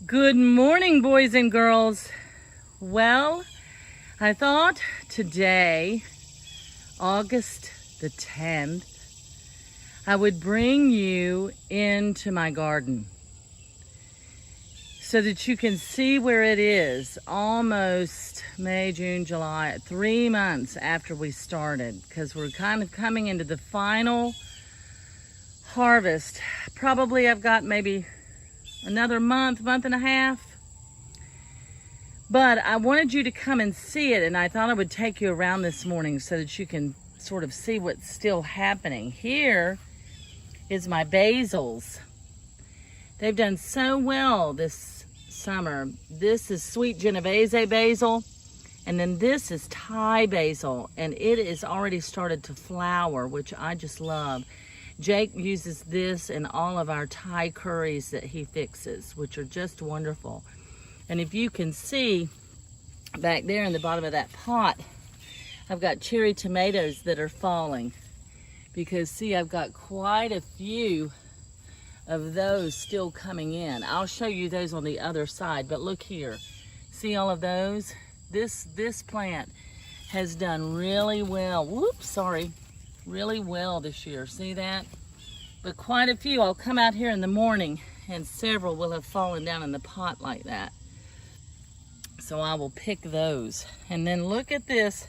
Good morning, boys and girls. Well, I thought today, August the 10th, I would bring you into my garden so that you can see where it is almost May, June, July, 3 months after we started, because we're kind of coming into the final harvest. Probably I've got maybe another month and a half. But I wanted you to come and see it, and I thought I would take you around this morning so that you can sort of see what's still happening. Here is my basils. They've done so well this summer. This is sweet Genovese basil, and then this is Thai basil, and it is already started to flower, which I just love. Jake uses this in all of our Thai curries that he fixes, which are just wonderful. And if you can see back there in the bottom of that pot, I've got cherry tomatoes that are falling. Because see, I've got quite a few of those still coming in. I'll show you those on the other side, but look here. See all of those? This plant has done really well. Whoops, sorry. Really well this year. See that? But quite a few. I'll come out here in the morning and several will have fallen down in the pot like that. So I will pick those. And then look at this.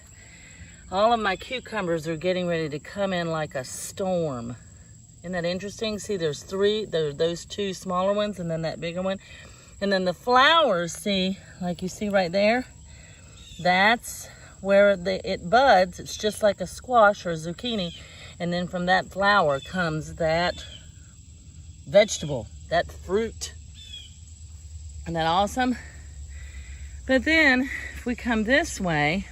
All of my cucumbers are getting ready to come in like a storm. Isn't that interesting? See, there's three. There's those two smaller ones and then that bigger one. And then the flowers, see, like you see right there, that's where it buds. It's just like a squash or a zucchini. And then from that flower comes that vegetable, that fruit. Isn't that awesome? But then if we come this way,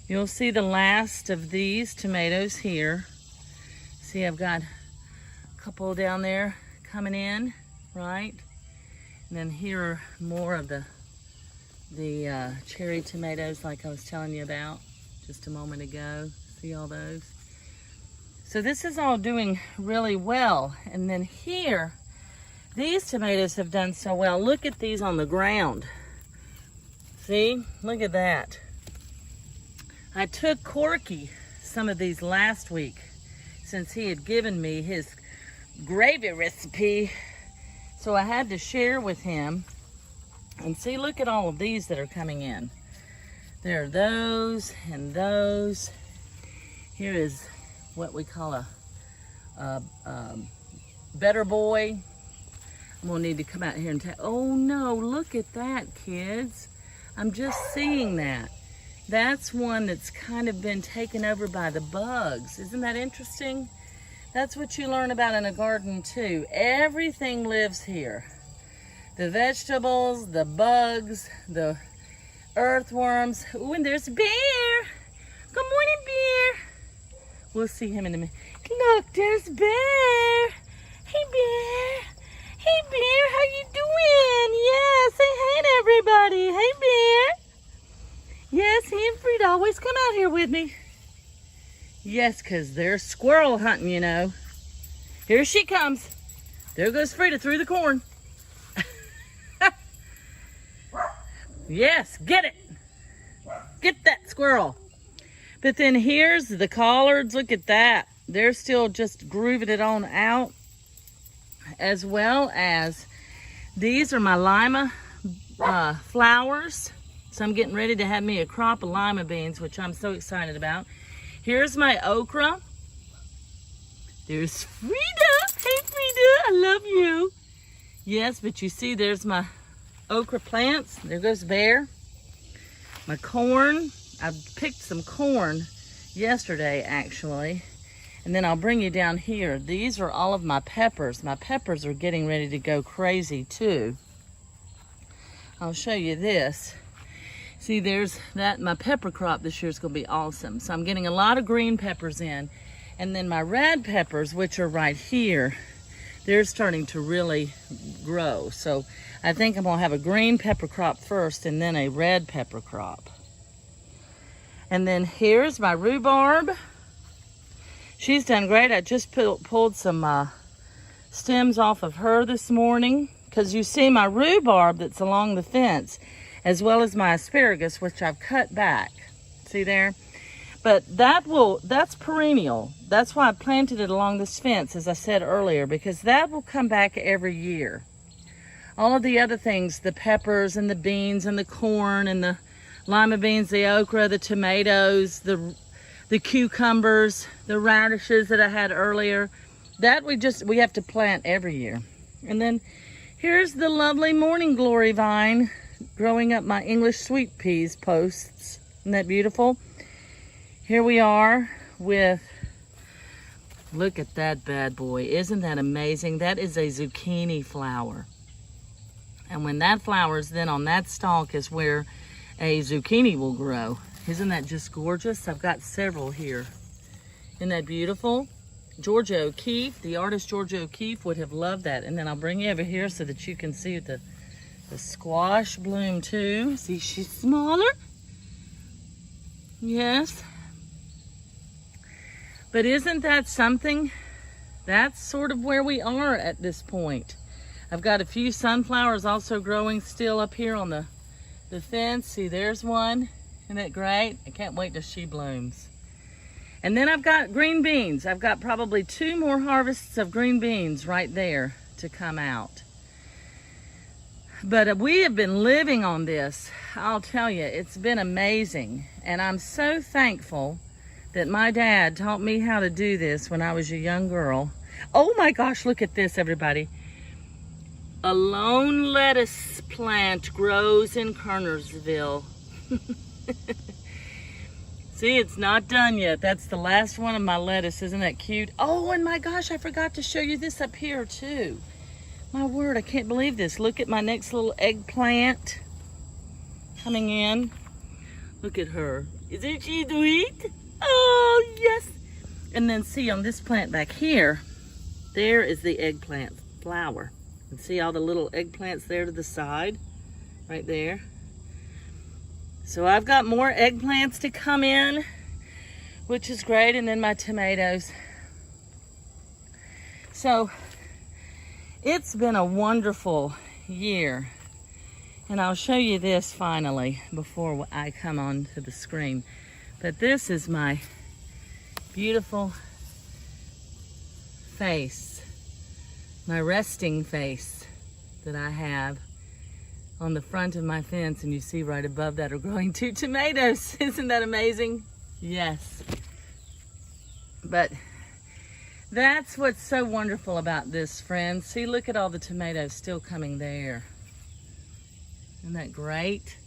you'll see the last of these tomatoes here. See, I've got a couple down there coming in, right? And then here are more of the cherry tomatoes like I was telling you about just a moment ago. See all those? So this is all doing really well. And then here, these tomatoes have done so well. Look at these on the ground. See, look at that. I took Corky some of these last week since he had given me his gravy recipe. So I had to share with him. And see, look at all of these that are coming in. There are those and those. Here is what we call a better boy. I'm gonna need to come out here and take, oh no, look at that, kids. I'm just seeing that. That's one that's kind of been taken over by the bugs. Isn't that interesting? That's what you learn about in a garden too. Everything lives here. The vegetables, the bugs, the earthworms. Ooh, and there's Bear. Good morning, Bear. We'll see him in a minute. Look, there's Bear. Hey, Bear. Hey, Bear, how you doing? Yeah, say hey to everybody. Hey, Bear. Yes, he and Frida always come out here with me. Yes, because they're squirrel hunting, you know. Here she comes. There goes Frida through the corn. Yes, get it. Get that squirrel. But then here's the collards. Look at that. They're still just grooving it on out. As well as these are my lima flowers. So I'm getting ready to have me a crop of lima beans, which I'm so excited about. Here's my okra. There's Frida. Hey, Frida, I love you. Yes, but you see there's my okra plants. There goes Bear. My corn. I picked some corn yesterday, actually. And then I'll bring you down here. These are all of my peppers. My peppers are getting ready to go crazy, too. I'll show you this. See, there's that. My pepper crop this year is going to be awesome. So I'm getting a lot of green peppers in. And then my red peppers, which are right here, they're starting to really grow. So I think I'm going to have a green pepper crop first and then a red pepper crop. And then here's my rhubarb. She's done great. I just pulled some stems off of her this morning because you see my rhubarb that's along the fence, as well as my asparagus, which I've cut back. See there? But that's perennial. That's why I planted it along this fence, as I said earlier, because that will come back every year. All of the other things, the peppers and the beans and the corn and the lima beans, the okra, the tomatoes, the cucumbers, the radishes that I had earlier, that we have to plant every year. And then here's the lovely morning glory vine growing up my English sweet peas posts. Isn't that beautiful? Here we are with, look at that bad boy. Isn't that amazing? That is a zucchini flower. And when that flowers, then on that stalk is where a zucchini will grow. Isn't that just gorgeous? I've got several here. Isn't that beautiful? Georgia O'Keeffe, the artist Georgia O'Keeffe would have loved that. And then I'll bring you over here so that you can see the squash bloom too. See, she's smaller. Yes. But isn't that something? That's sort of where we are at this point. I've got a few sunflowers also growing still up here on the fence. See, there's one. Isn't that great? I can't wait till she blooms. And then I've got green beans. I've got probably 2 more harvests of green beans right there to come out. But we have been living on this. I'll tell you, it's been amazing. And I'm so thankful that my dad taught me how to do this when I was a young girl. Oh my gosh, look at this, everybody. A lone lettuce plant grows in Kernersville. See, it's not done yet. That's the last one of my lettuce. Isn't that cute? Oh, and my gosh, I forgot to show you this up here too. My word, I can't believe this. Look at my next little eggplant coming in. Look at her. Isn't she sweet? Oh, yes. And then see on this plant back here, there is the eggplant flower. And see all the little eggplants there to the side, right there. So I've got more eggplants to come in, which is great, and then my tomatoes. So it's been a wonderful year. And I'll show you this finally before I come on to the screen. But this is my beautiful face. My resting face that I have on the front of my fence, and you see right above that are growing 2 tomatoes. Isn't that amazing? Yes. But that's what's so wonderful about this, friends. See, look at all the tomatoes still coming there. Isn't that great?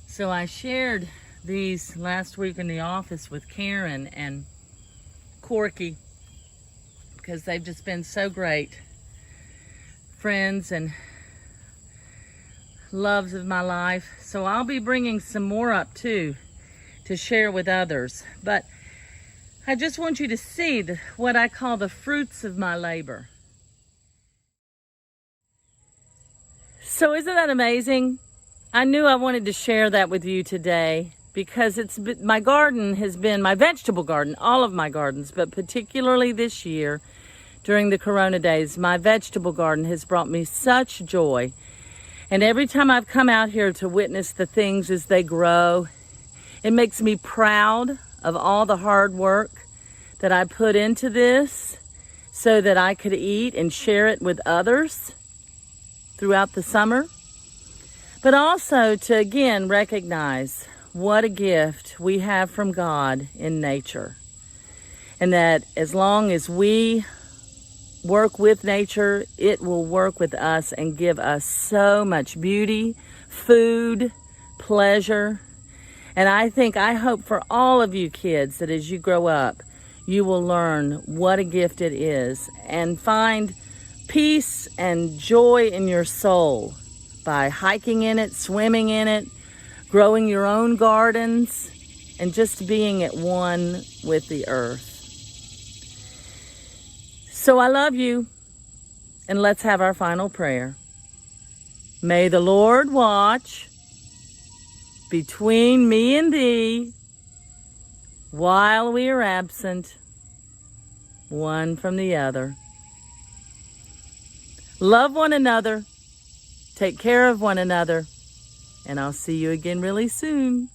So I shared these last week in the office with Karen and Corky, because they've just been so great friends and loves of my life. So I'll be bringing some more up too to share with others. But I just want you to see what I call the fruits of my labor. So isn't that amazing? I knew I wanted to share that with you today, because my garden has been, my vegetable garden, all of my gardens, but particularly this year during the Corona days, my vegetable garden has brought me such joy. And every time I've come out here to witness the things as they grow, it makes me proud of all the hard work that I put into this so that I could eat and share it with others throughout the summer. But also to again recognize what a gift we have from God in nature. And that as long as we work with nature, it will work with us and give us so much beauty, food, pleasure. And I hope for all of you kids that as you grow up, you will learn what a gift it is and find peace and joy in your soul by hiking in it, swimming in it, growing your own gardens, and just being at one with the earth. So I love you, and let's have our final prayer. May the Lord watch between me and thee while we are absent, one from the other. Love one another. Take care of one another. And I'll see you again really soon.